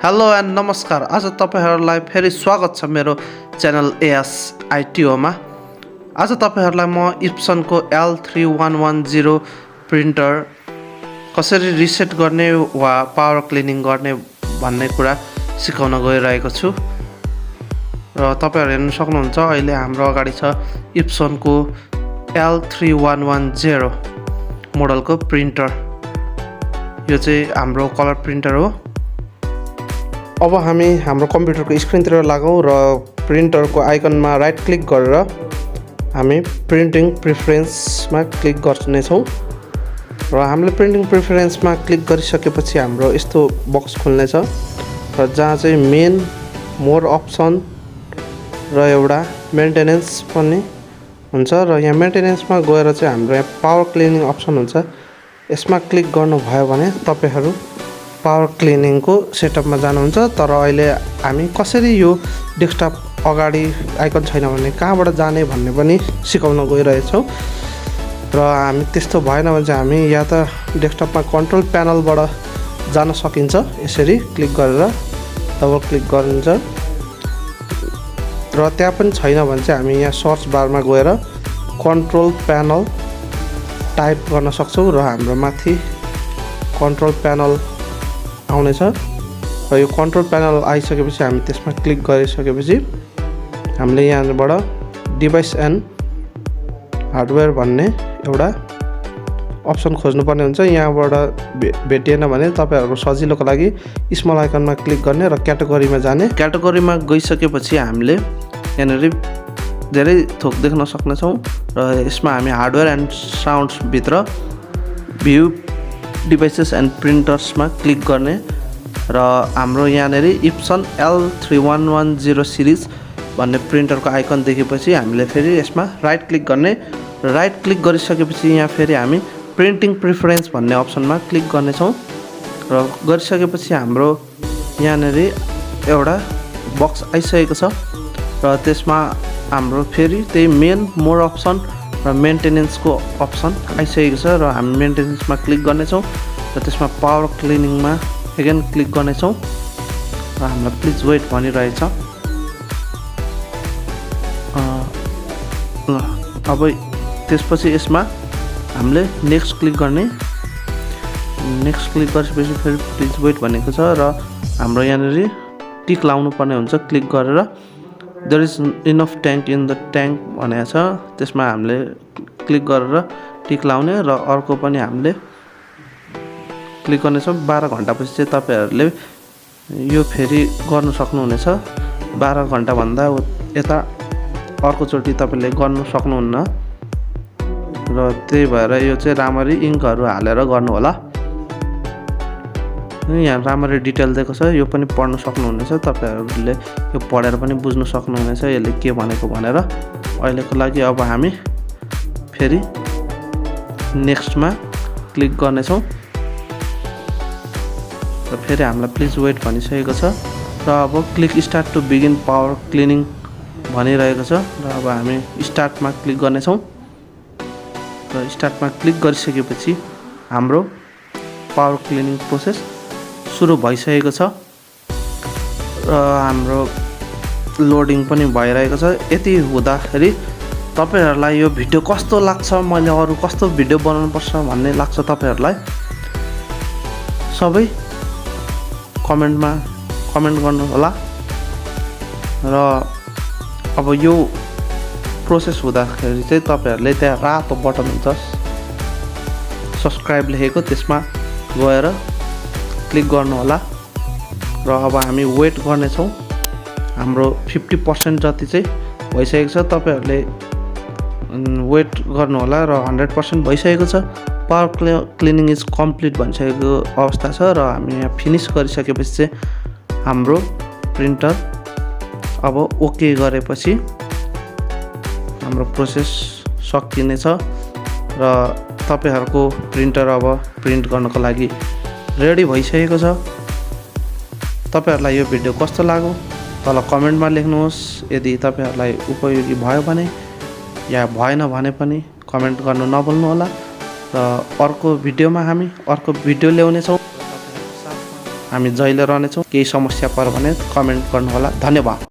Hello and नमस्कार। आज तपाईहरुलाई फेरि स्वागत छ मेरो च्यानल एएस आइटिओ मा। आज तपाईहरुलाई म इप्सनको L3110 प्रिन्टर कसरी रिसेट गर्ने वा पावर क्लिनिङ गर्ने भन्ने कुरा सिकाउन गइरहेको छु। र तपाईहरु हेर्न सक्नुहुन्छ अहिले हाम्रो अगाडि छ इप्सनको L3110 मोडलको प्रिन्टर। यो चाहिँ हाम्रो कलर प्रिन्टर हो। अब हामी हाम्रो कम्प्युटरको स्क्रिनतिर लागौं र प्रिन्टरको आइकनमा राइट क्लिक गरेर हामी प्रिन्टिङ प्रिफरेन्समा क्लिक गर्नेछौं र हामीले प्रिन्टिङ प्रिफरेन्समा क्लिक गरिसकेपछि हाम्रो यस्तो बक्स खुल्नेछ र जहाँ चाहिँ मेन मोर अप्सन र एउटा मेन्टेनेन्स पनि हुन्छ र यहाँ मेन्टेनेन्समा गएर चाहिँ हाम्रो यहाँ पावर क्लिनिङ अप्सन हुन्छ। यसमा क्लिक गर्नुभयो भने तपाईहरु पावर क्लिनिङको सेटअपमा जानुहुन्छ। तर अहिले हामी कसरी यो डेस्कटप अगाडि आइकन छैन भने कहाँबाट जाने भन्ने पनि सिकाउन गइरहेछौं र हामी त्यस्तो भएन भने चाहिँ हामी या त डेस्कटपमा कन्ट्रोल प्यानलबाट जान सकिन्छ। यसरी क्लिक गरेर डबल क्लिक गरिन्छ र त्यहाँ पनि छैन भने चाहिँ हामी यहाँ सर्च बारमा गएर कन्ट्रोल प्यानल टाइप गर्न सक्छौं र हाम्रो माथि कन्ट्रोल प्यानल आउनेछ र यो कन्ट्रोल प्यानल आइसकेपछि हामी त्यसमा क्लिक गरिसकेपछि हामीले यहाँबाट डिभाइस एन्ड हार्डवेयर भन्ने एउटा अप्सन खोज्नुपर्ने हुन्छ। यहाँबाट भेटिएन भने तपाईहरुको सजिलोको लागि स्मल आइकनमा क्लिक गर्ने र क्याटेगोरीमा जाने। क्याटेगोरीमा गइसकेपछि हामीले यहाँनेरि धेरै थोक देख्न सक्नेछौं र यसमा हामी हार्डवेयर एन्ड साउन्ड्स भित्र भ्यू डिभाइसेस एन्ड प्रिन्टर्समा क्लिक गर्ने र हाम्रो यहाँनेरि इप्सन L3110 सिरिज भन्ने प्रिन्टरको आइकन देखेपछि हामीले फेरि यसमा राइट क्लिक गर्ने। राइट क्लिक गरिसकेपछि यहाँ फेरि हामी प्रिन्टिङ प्रिफरेन्स भन्ने अप्सनमा क्लिक गर्नेछौं र गरिसकेपछि हाम्रो यहाँनेरि एउटा बक्स आइसकेको छ र त्यसमा हाम्रो फेरि त्यही मेन मोर अप्सन र मेन्टेनेन्सको अप्सन आइसकेको छ र हामी मेन्टेनेन्समा क्लिक गर्नेछौं र त्यसमा पावर क्लिनिङमा अगेन क्लिक गर्नेछौं र हामीलाई प्लिज वेट भनिरहेछ। अब त्यसपछि यसमा हामीले नेक्स्ट क्लिक गर्ने। नेक्स्ट क्लिक गरेपछि फेरि प्लिज वेट भनेको छ र हाम्रो यहाँनेरि टिक लाउनु पर्ने हुन्छ क्लिक गरेर there is enough tank in the tank भनेको छ। त्यसमा हामीले क्लिक गरेर टिक लाउने र अर्को पनि हामीले क्लिक गर्नेछौं। 12 घण्टापछि चाहिँ तपाईहरुले यो फेरि गर्न सक्नुहुनेछ। 12 घण्टा भन्दा यता अर्को चोटी तपाईले गर्न सक्नुहुन्न र त्यही भएर यो चाहिँ राम्ररी इङ्कहरु हालेर गर्नु होला। यहाँ राम्ररी डिटेल दिएको छ, यो पनि पढ्न सक्नुहुनेछ। तपाईहरुले यो पढेर पनि बुझ्न सक्नुहुनेछ यसले के भनेको भनेर। अहिलेको लागि अब हामी फेरि नेक्स्टमा क्लिक गर्नेछौं र फेरि हामीलाई प्लिज वेट भनिसकेको छ र अब click start to begin power cleaning भनिरहेको छ र अब हामी स्टार्टमा क्लिक गर्नेछौं र स्टार्टमा क्लिक गरिसकेपछि हाम्रो पावर क्लिनिङ प्रोसेस सुरु भइसकेको छ र हाम्रो लोडिङ पनि भइरहेको छ। यति हुँदाखेरि तपाईहरुलाई यो भिडियो कस्तो लाग्छ, मैले अरु कस्तो भिडियो बनाउनु पर्छ भन्ने लाग्छ तपाईहरुलाई, सबै कमेन्टमा कमेन्ट गर्नु होला। र अब यो प्रोसेस हुँदाखेरि चाहिँ तपाईहरुले त्यहाँ रातो बटन हुन्छ सब्स्क्राइब लेखेको, त्यसमा गएर क्लिक गर्नु होला र अब हामी वेट गर्नेछौं। हाम्रो 50% जति चाहिँ भइसकेको छ। तपाईहरुले वेट गर्नु होला र 100% भइसकेको छ। पावर क्लिनिङ इज कम्प्लिट भनिसकेको अवस्था छ र हामी यहाँ फिनिश गरिसकेपछि चाहिँ हाम्रो प्रिन्टर अब ओके गरेपछि हाम्रो प्रोसेस सकिनेछ र तपाईहरुको प्रिन्टर अब प्रिन्ट गर्नको लागि रेडी भइसकेको छ। तपाईहरुलाई यो भिडियो कस्तो लाग्यो तल कमेन्टमा लेख्नुहोस्। यदि तपाईहरुलाई उपयोगी भयो भने या भएन भने पनि कमेन्ट गर्नु नभुल्नु होला र अर्को भिडियोमा हामी अर्को भिडियो ल्याउने छौं। हामी जहिले रहनेछौँ। केही समस्या पर्यो भने कमेन्ट गर्नुहोला। धन्यवाद।